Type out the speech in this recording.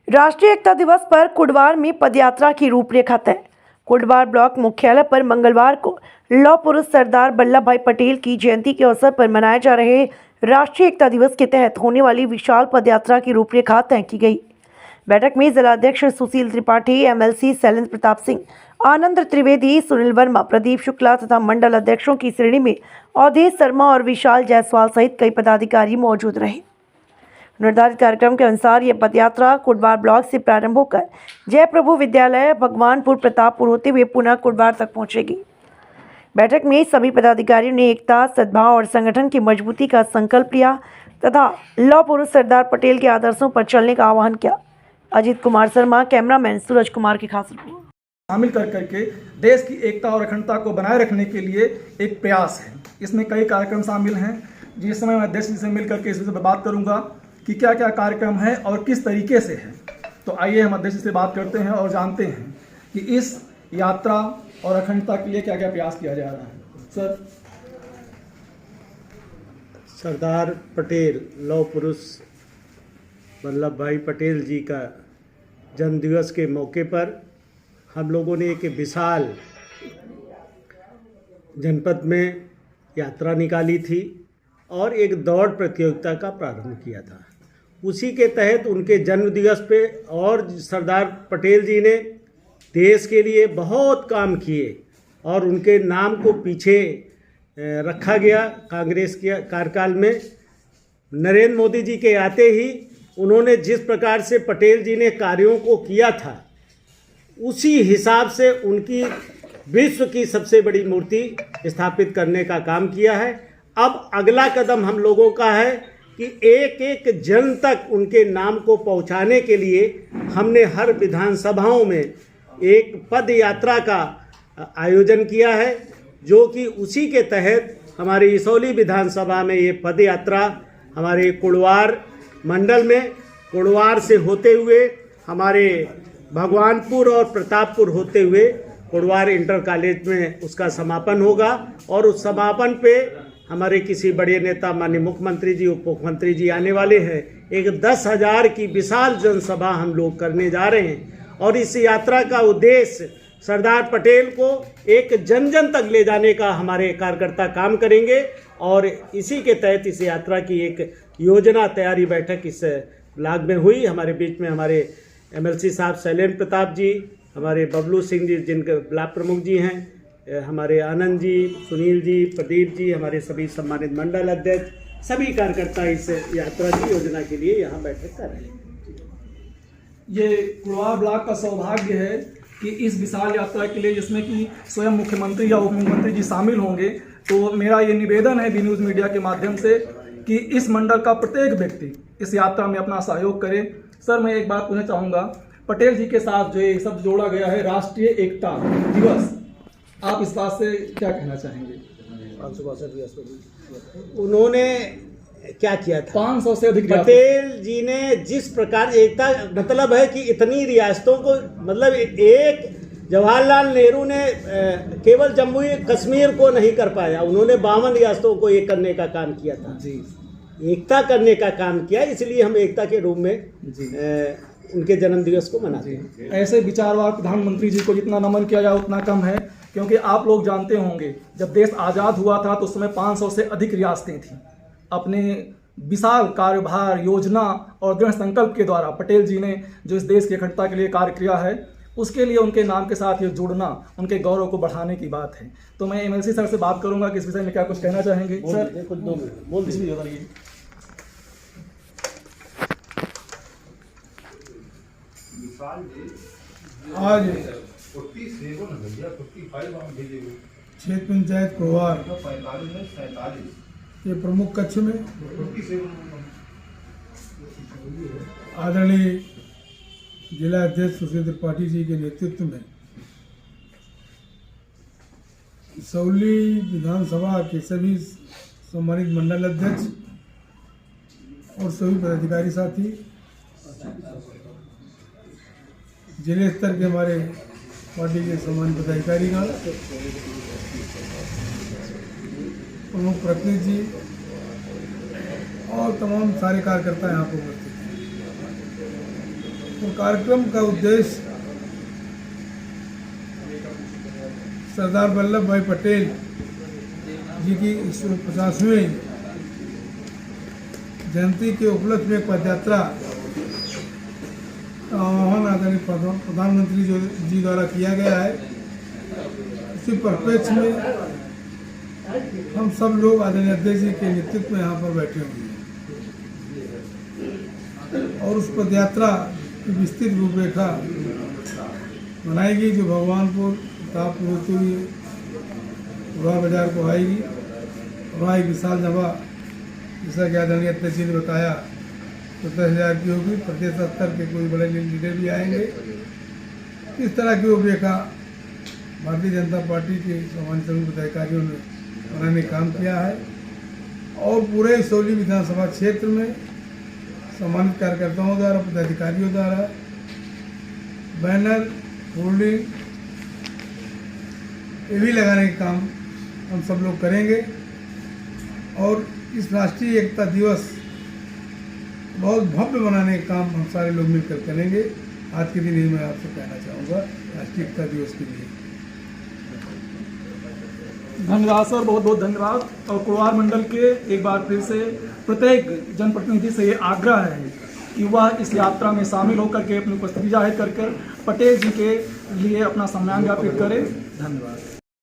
राष्ट्रीय एकता दिवस पर कुड़वार में पदयात्रा की रूपरेखा तय। कुड़वार ब्लॉक मुख्यालय पर मंगलवार को लौह पुरुष सरदार वल्लभ भाई पटेल की जयंती के अवसर पर मनाए जा रहे राष्ट्रीय एकता दिवस के तहत होने वाली विशाल पदयात्रा की रूपरेखा तय की गई। बैठक में जिलाध्यक्ष सुशील त्रिपाठी, एमएलसी शैलेंद्र प्रताप सिंह, आनंद त्रिवेदी, सुनील वर्मा, प्रदीप शुक्ला तथा मंडल अध्यक्षों की श्रेणी में अवधेश शर्मा और विशाल जायसवाल सहित कई पदाधिकारी मौजूद रहे। निर्धारित कार्यक्रम के अनुसार यह पदयात्रा कुड़वार ब्लॉक से प्रारंभ होकर जयप्रभु विद्यालय, भगवानपुर, प्रतापपुर होते हुए पुनः कुड़वार तक पहुंचेगी। बैठक में सभी पदाधिकारियों ने एकता, सद्भाव और संगठन की मजबूती का संकल्प लिया तथा लौह पुरुष सरदार पटेल के आदर्शों पर चलने का आह्वान किया। अजीत कुमार शर्मा, कैमरामैन सूरज कुमार की खास रिपोर्ट। शामिल करके देश की एकता और अखंडता को बनाए रखने के लिए एक प्रयास है। इसमें कई कार्यक्रम शामिल हैं, जिस समय मैं अध्यक्ष जी से मिल करके इस विषय पर बात करूंगा कि क्या क्या कार्यक्रम है और किस तरीके से है। तो आइए हम अध्यक्ष जी से बात करते हैं और जानते हैं कि इस यात्रा और अखंडता के लिए क्या क्या प्रयास किया जा रहा है। सर, सरदार पटेल, लौह पुरुष वल्लभ भाई पटेल जी का जन्मदिवस के मौके पर हम लोगों ने एक विशाल जनपद में यात्रा निकाली थी और एक दौड़ प्रतियोगिता का प्रारंभ किया था। उसी के तहत उनके जन्मदिवस पे और सरदार पटेल जी ने देश के लिए बहुत काम किए और उनके नाम को पीछे रखा गया। कांग्रेस के कार्यकाल में नरेंद्र मोदी जी के आते ही उन्होंने जिस प्रकार से पटेल जी ने कार्यों को किया था, उसी हिसाब से उनकी विश्व की सबसे बड़ी मूर्ति स्थापित करने का काम किया है। अब अगला कदम हम लोगों का है कि एक एक जन तक उनके नाम को पहुंचाने के लिए हमने हर विधानसभाओं में एक पद यात्रा का आयोजन किया है, जो कि उसी के तहत हमारी इसौली विधानसभा में ये पद यात्रा हमारे कुड़वार मंडल में कुड़वार से होते हुए हमारे भगवानपुर और प्रतापपुर होते हुए कुड़वार इंटर कॉलेज में उसका समापन होगा। और उस समापन पे हमारे किसी बड़े नेता माननीय मुख्यमंत्री जी, उप मुख्यमंत्री जी आने वाले हैं। एक 10,000 की विशाल जनसभा हम लोग करने जा रहे हैं और इस यात्रा का उद्देश्य सरदार पटेल को एक जन जन तक ले जाने का हमारे कार्यकर्ता काम करेंगे। और इसी के तहत इस यात्रा की एक योजना तैयारी बैठक इस ब्लॉक में हुई। हमारे बीच में हमारे एमएलसी साहब शैलेंद्र प्रताप जी, हमारे बबलू सिंह जी जिनके ब्लॉक प्रमुख जी हैं, हमारे आनंद जी, सुनील जी, प्रदीप जी, हमारे सभी सम्मानित मंडल अध्यक्ष, सभी कार्यकर्ता इस यात्रा की योजना के लिए यहाँ बैठक कर रहे हैं। ये कुड़वार ब्लॉक का सौभाग्य है कि इस विशाल यात्रा के लिए जिसमें कि स्वयं मुख्यमंत्री या उप मुख्यमंत्री जी शामिल होंगे। तो मेरा ये निवेदन है बी न्यूज़ मीडिया के माध्यम से कि इस मंडल का प्रत्येक व्यक्ति इस यात्रा में अपना सहयोग करे। सर, मैं एक बात पूछना चाहूँगा, पटेल जी के साथ जो ये शब्द जोड़ा गया है राष्ट्रीय एकता दिवस, आप इस बात से क्या कहना चाहेंगे? 562 उन्होंने क्या किया था? 500 से अधिक पटेल जी ने जिस प्रकार एकता, मतलब है कि इतनी रियासतों को, मतलब एक जवाहरलाल नेहरू ने केवल जम्मू कश्मीर को नहीं कर पाया, उन्होंने 52 रियासतों को एक करने का काम किया था जी, एकता करने का काम किया। इसलिए हम एकता के रूप में उनके जन्मदिवस को मनाते हैं। ऐसे विचारवान प्रधानमंत्री जी को जितना नमन किया जाए उतना कम है, क्योंकि आप लोग जानते होंगे जब देश आज़ाद हुआ था तो उस समय 500 से अधिक रियासतें थीं। अपने विशाल कार्यभार, योजना और दृढ़ संकल्प के द्वारा पटेल जी ने जो इस देश की अखंडता के लिए कार्य किया है, उसके लिए उनके नाम के साथ ये जुड़ना उनके गौरव को बढ़ाने की बात है। तो मैं एमएलसी सर से बात करूंगा कि इस विषय में क्या कुछ कहना चाहेंगे। सर, बोल दीजिए। आज क्षेत्र पंचायत कुड़वार के प्रमुख कक्ष में आदरणीय जिला अध्यक्ष सुशील त्रिपाठी जी के नेतृत्व में इसौली विधानसभा के सभी सम्मानित मंडल अध्यक्ष और सभी पदाधिकारी साथी, जिले स्तर के हमारे पार्टी के सम्मानित पदाधिकारीगण, प्रमुख प्रतिनिधि जी और तमाम सारे कार्यकर्ता यहाँ पर उपस्थित हैं। तो कार्यक्रम का उद्देश्य सरदार वल्लभ भाई पटेल जी की 150वीं जयंती के उपलक्ष्य में पदयात्रा का आह्वान आदरणीय प्रधानमंत्री जी द्वारा किया गया है। इसी परिप्रेक्ष्य में हम सब लोग आदरणीय अध्यक्ष जी के नेतृत्व में यहाँ पर बैठे हुए हैं और उस पदयात्रा की विस्तृत रूपरेखा बनाएगी जो भगवानपुर प्रतापपुर होती हुई बुरा बाजार को आएगी। वहाँ एक विशाल सभा जैसा कि आदरणीय अध्यक्ष जी ने बताया तो 10,000 की होगी। प्रदेश स्तर के कोई बड़े लीडर भी आएंगे। इस तरह की रूपरेखा भारतीय जनता पार्टी के सामान्य सभी पदाधिकारियों ने बनाने का काम किया है और पूरे सोली विधानसभा क्षेत्र में सम्मानित कार्यकर्ताओं द्वारा पदाधिकारियों द्वारा बैनर होर्डिंग ये भी लगाने का काम हम सब लोग करेंगे और इस राष्ट्रीय एकता दिवस बहुत भव्य बनाने का काम हम सारे लोग मिलकर करेंगे। आज के दिन ही मैं आपसे कहना चाहूँगा राष्ट्रीय एकता दिवस के लिए धन्यवाद सर, बहुत बहुत धन्यवाद। और कुड़वार मंडल के एक बार फिर से प्रत्येक जनप्रतिनिधि से ये आग्रह है कि वह इस यात्रा में शामिल होकर के अपनी उपस्थिति जाहिर कर पटेल जी के लिए अपना सम्मान ज्ञापित करें। धन्यवाद।